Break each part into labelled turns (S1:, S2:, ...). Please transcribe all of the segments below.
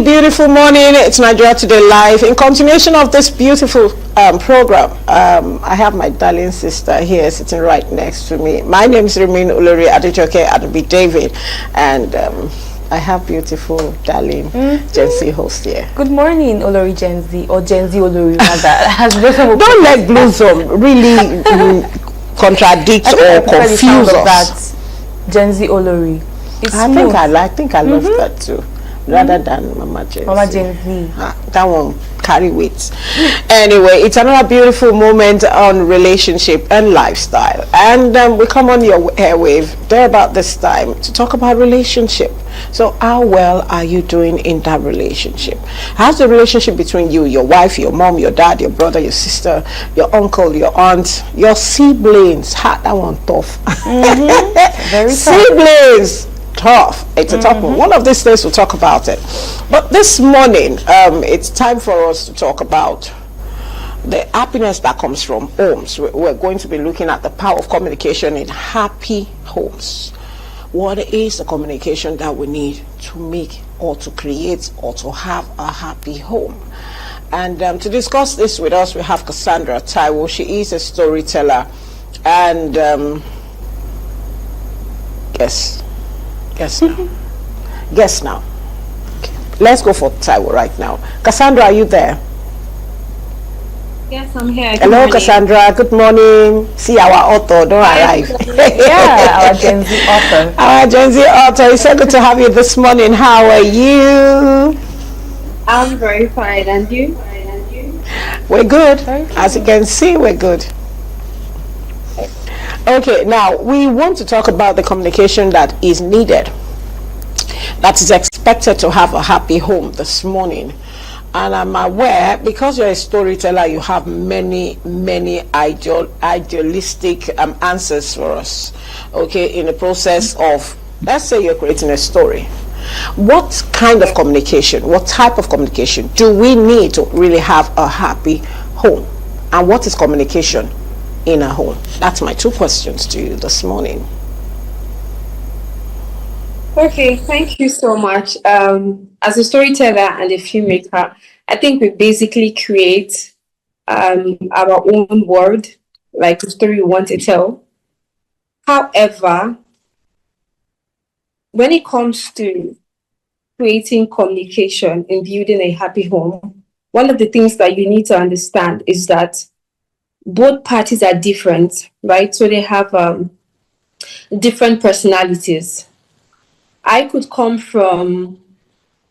S1: Beautiful morning. It's Nigeria Today Live. In continuation of this beautiful program, I have my darling sister here sitting right next to me. My name is Remin Olori Adejoke Adobe David, and I have beautiful darling Gen Z host here.
S2: Good morning, Olori Gen Z, or Gen Z Olori
S1: Don't let Blossom really contradict or confuse us.
S2: That Gen Z Olori.
S1: I think I love that too. Rather than Mama Gen Z.
S2: Mama Gen Z.
S1: That one carry weight. Anyway, it's another beautiful moment on relationship and lifestyle. And we come on your airwave there about this time to talk about relationship. So how well are you doing in that relationship? How's the relationship between you, your wife, your mom, your dad, your brother, your sister, your uncle, your aunt, your siblings? That one tough.
S2: Very tough.
S1: Siblings. Tough. It's a tough one. One of these days we'll talk about it. But this morning, it's time for us to talk about the happiness that comes from homes. We're going to be looking at the power of communication in happy homes. What is the communication that we need to make or to create or to have a happy home? And to discuss this with us, we have Cassandra Taiwo. She is a storyteller. And Guess now. Okay. Let's go for Taiwo right now. Cassandra, are you there?
S3: Yes, I'm here.
S1: Hello, morning. Cassandra. Good morning. See our author. Don't arrive.
S2: Yeah, our Gen Z author.
S1: Our Gen Z author. It's so good to have you this morning. How are you?
S3: I'm very fine. And you?
S1: We're good. As you can see, we're good. Okay, now we want to talk about the communication that is needed, that is expected to have a happy home this morning. And I'm aware, because you're a storyteller, you have many idealistic answers for us, okay, in the process of, let's say you're creating a story. What kind of communication, what type of communication do we need to really have a happy home? And what is communication in a home? That's my two questions to you this morning.
S3: Okay, thank you so much. As a storyteller and a filmmaker, I think we basically create our own world, like the story we want to tell. However, when it comes to creating communication and building a happy home, one of the things that you need to understand is that both parties are different, right? So they have different personalities. I could come from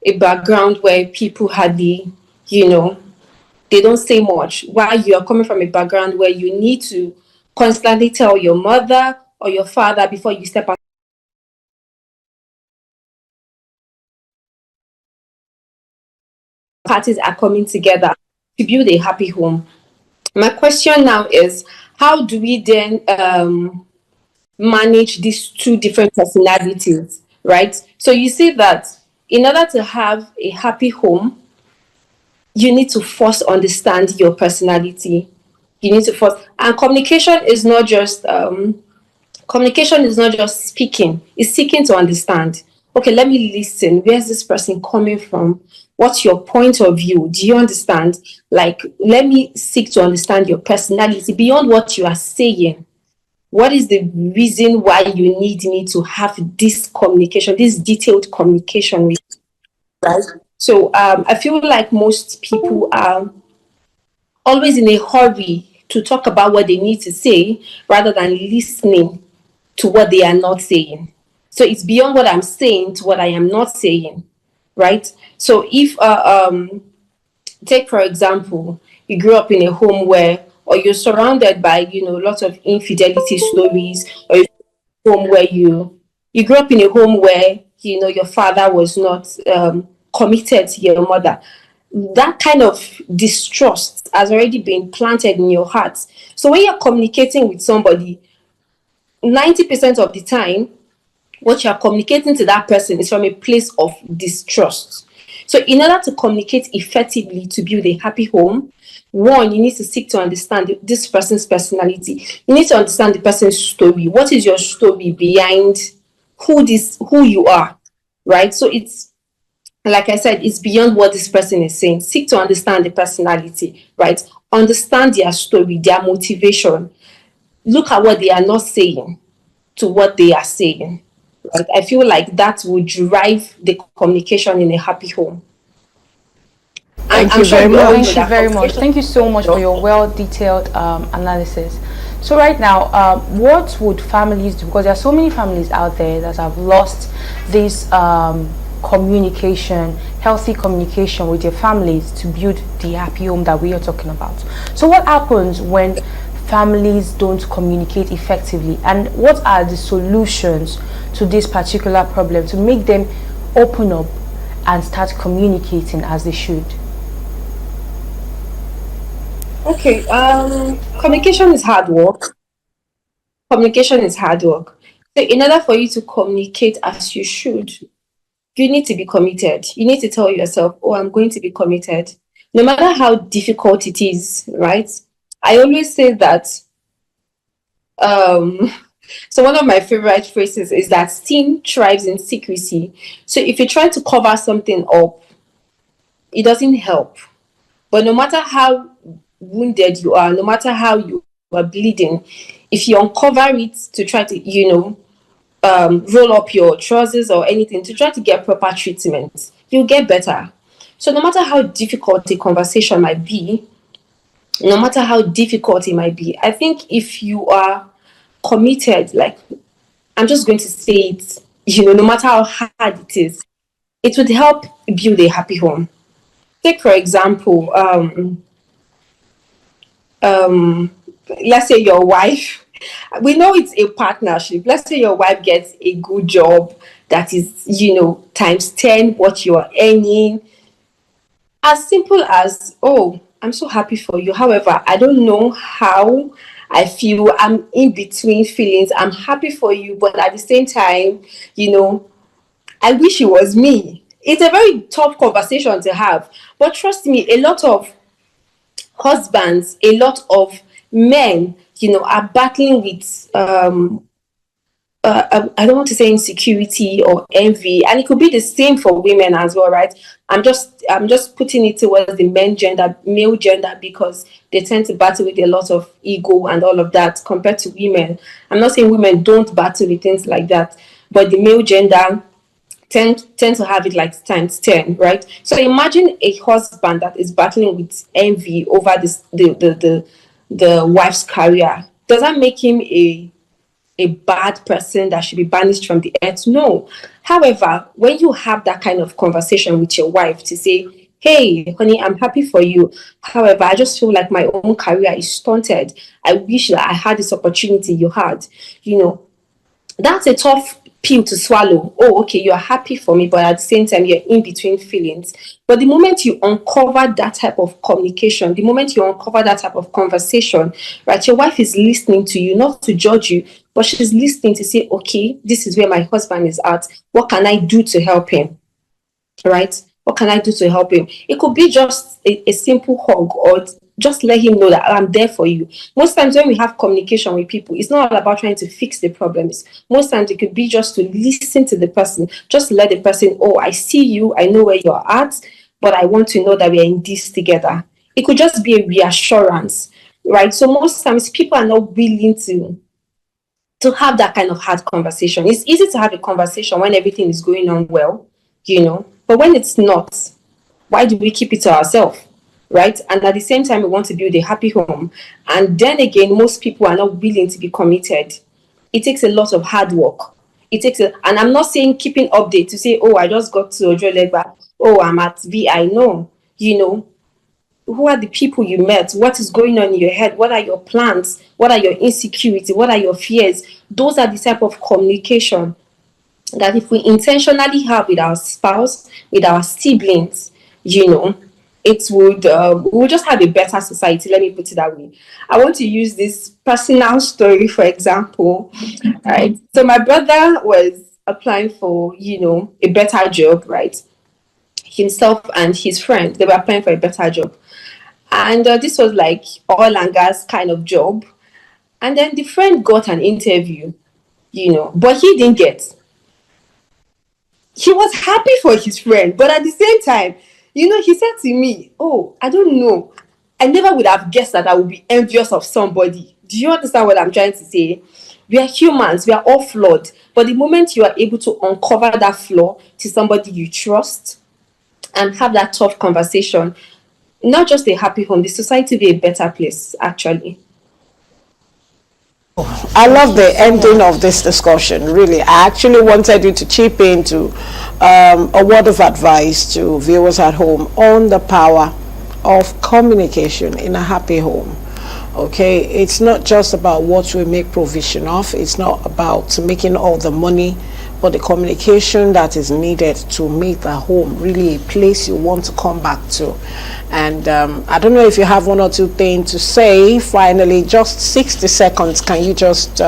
S3: a background where people hardly, they don't say much. While you are coming from a background where you need to constantly tell your mother or your father before you step out. Parties are coming together to build a happy home. My question now is, how do we then manage these two different personalities, right? So you see that in order to have a happy home, you need to first understand your personality. You need to first, and communication is not just speaking, it's seeking to understand. Okay, let me listen. Where's this person coming from? What's your point of view? Do you understand? Like, let me seek to understand your personality beyond what you are saying. What is the reason why you need me to have this communication, this detailed communication with you, right? So I feel like most people are always in a hurry to talk about what they need to say rather than listening to what they are not saying. So it's beyond what I'm saying to what I am not saying, right? So if, take for example, you grew up in a home where, or you're surrounded by, lots of infidelity stories, or a home where you grew up in a home where, your father was not committed to your mother, that kind of distrust has already been planted in your heart. So when you're communicating with somebody, 90% of the time, what you're communicating to that person is from a place of distrust. So in order to communicate effectively to build a happy home, one, you need to seek to understand this person's personality. You need to understand the person's story. What is your story behind who you are, right? So it's like I said, it's beyond what this person is saying. Seek to understand the personality, right? Understand their story, their motivation. Look at what they are not saying to what they are saying. Right? I feel like that would drive the communication in a happy home.
S1: Thank
S3: I'm
S1: you
S3: sure
S1: very
S3: we all
S1: much.
S3: know
S2: Thank you
S3: that
S2: very much.
S3: communication.
S2: Thank you so much for your well-detailed analysis. So right now, what would families do? Because there are so many families out there that have lost this communication, healthy communication with their families to build the happy home that we are talking about. So what happens when families don't communicate effectively, and what are the solutions to this particular problem to make them open up and start communicating as they should?
S3: Okay, communication is hard work. Communication is hard work. So in order for you to communicate as you should, you need to be committed. You need to tell yourself, oh, I'm going to be committed. No matter how difficult it is, right? I always say that, so one of my favorite phrases is that sin thrives in secrecy. So if you try to cover something up, it doesn't help. But no matter how wounded you are, no matter how you are bleeding, if you uncover it to try to, roll up your trousers or anything to try to get proper treatment, you'll get better. So no matter how difficult a conversation might be, no matter how difficult it might be, I think if you are committed, like I'm just going to say it, no matter how hard it is, it would help build a happy home. Take for example, let's say your wife, we know it's a partnership. Let's say your wife gets a good job that is, times 10 what you're earning. As simple as, oh, I'm so happy for you. However, I don't know how I feel. I'm in between feelings. I'm happy for you, but at the same time, I wish it was me. It's a very tough conversation to have. But trust me, a lot of husbands, a lot of men, are battling with I don't want to say insecurity or envy, and it could be the same for women as well, right? I'm just putting it towards the male gender, because they tend to battle with a lot of ego and all of that compared to women. I'm not saying women don't battle with things like that, but the male gender tend to have it like times 10, right? So imagine a husband that is battling with envy over this the wife's career. Does that make him a bad person that should be banished from the earth? No. However, when you have that kind of conversation with your wife to say, hey, honey, I'm happy for you. However, I just feel like my own career is stunted. I wish that I had this opportunity you had. That's a tough pill to swallow. Oh, okay, you're happy for me, but at the same time, you're in between feelings. But the moment you uncover that type of communication, the moment you uncover that type of conversation, right, your wife is listening to you, not to judge you, but she's listening to say, okay, this is where my husband is at. What can I do to help him? Right? What can I do to help him? It could be just a simple hug, or just let him know that I'm there for you. Most times when we have communication with people, it's not all about trying to fix the problems. Most times it could be just to listen to the person. Just let the person, oh, I see you, I know where you're at, but I want to know that we're in this together. It could just be a reassurance, right? So most times people are not willing to have that kind of hard conversation. It's easy to have a conversation when everything is going on well, but when it's not, why do we keep it to ourselves? Right? And at the same time, we want to build a happy home. And then again, most people are not willing to be committed. It takes a lot of hard work. And I'm not saying keeping update to say, oh, I just got to Ojo Legba. Oh, I'm at VI. No, who are the people you met? What is going on in your head? What are your plans? What are your insecurity? What are your fears? Those are the type of communication that if we intentionally have with our spouse, with our siblings, it would we'll just have a better society. Let me put it that way. I want to use this personal story for example. Right. So my brother was applying for, a better job, right? Himself and his friend, they were applying for a better job. And this was like oil and gas kind of job. And then the friend got an interview, but he didn't get. he was happy for his friend, but at the same time, he said to me, "Oh, I don't know. I never would have guessed that I would be envious of somebody." Do you understand what I'm trying to say? We are humans, we are all flawed. But the moment you are able to uncover that flaw to somebody you trust and have that tough conversation, not just a happy home, the society will be a better place, actually.
S1: I love the ending of this discussion, really. I actually wanted you to chip into a word of advice to viewers at home on the power of communication in a happy home. Okay, it's not just about what we make provision of, it's not about making all the money, but the communication that is needed to make the home really a place you want to come back to. And I don't know if you have one or two things to say. Finally, just 60 seconds, can you just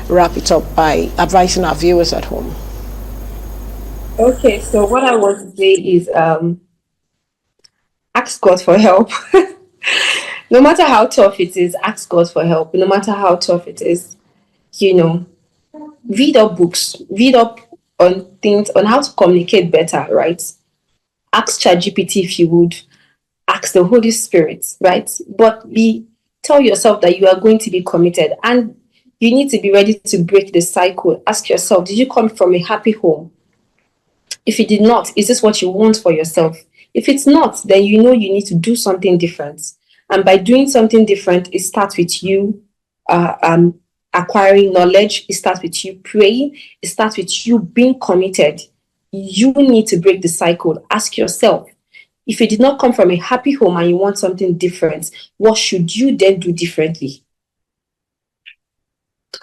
S1: wrap it up by advising our viewers at home?
S3: Okay, so what I want to say is ask God for help. No matter how tough it is, ask God for help. No matter how tough it is, read up books, read up on things, on how to communicate better, right? Ask ChatGPT if you would, ask the Holy Spirit, right? But tell yourself that you are going to be committed, and you need to be ready to break the cycle. Ask yourself, did you come from a happy home? If you did not, is this what you want for yourself? If it's not, then you need to do something different. And by doing something different, it starts with you acquiring knowledge. It starts with you praying. It starts with you being committed. You need to break the cycle. Ask yourself, if you did not come from a happy home and you want something different, what should you then do differently?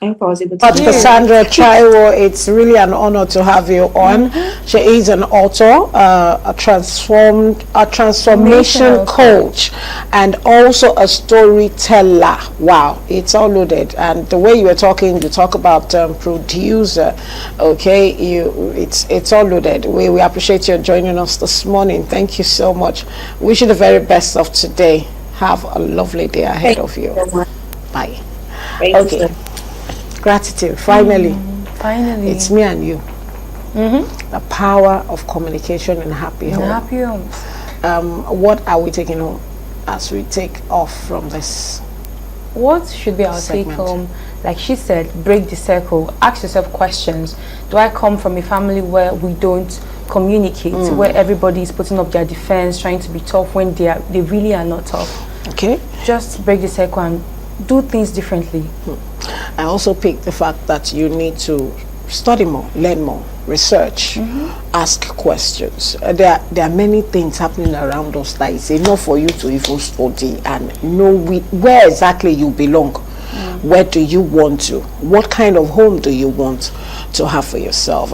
S3: I hope I was able to.
S1: But Cassandra Taiwo, it's really an honor to have you on. She is an author, a transformation coach, and also a storyteller. Wow, it's all loaded. And the way you were talking, you talk about producer. Okay, it's all loaded. We appreciate you joining us this morning. Thank you so much. Wish you the very best of today. Have a lovely day ahead of you. Bye. Okay. Gratitude. Finally, it's me and you. The power of communication in a happy home.
S2: Happy homes.
S1: What are we taking home as we take off from this?
S2: What should be our take home? Like she said, break the circle. Ask yourself questions. Do I come from a family where we don't communicate, where everybody is putting up their defense, trying to be tough when they really are not tough? Okay. Just break the circle and do things differently.
S1: I also pick the fact that you need to study more, learn more, research, ask questions. There are many things happening around us that is enough for you to even study and know where exactly you belong. Where do you want to? What kind of home do you want to have for yourself?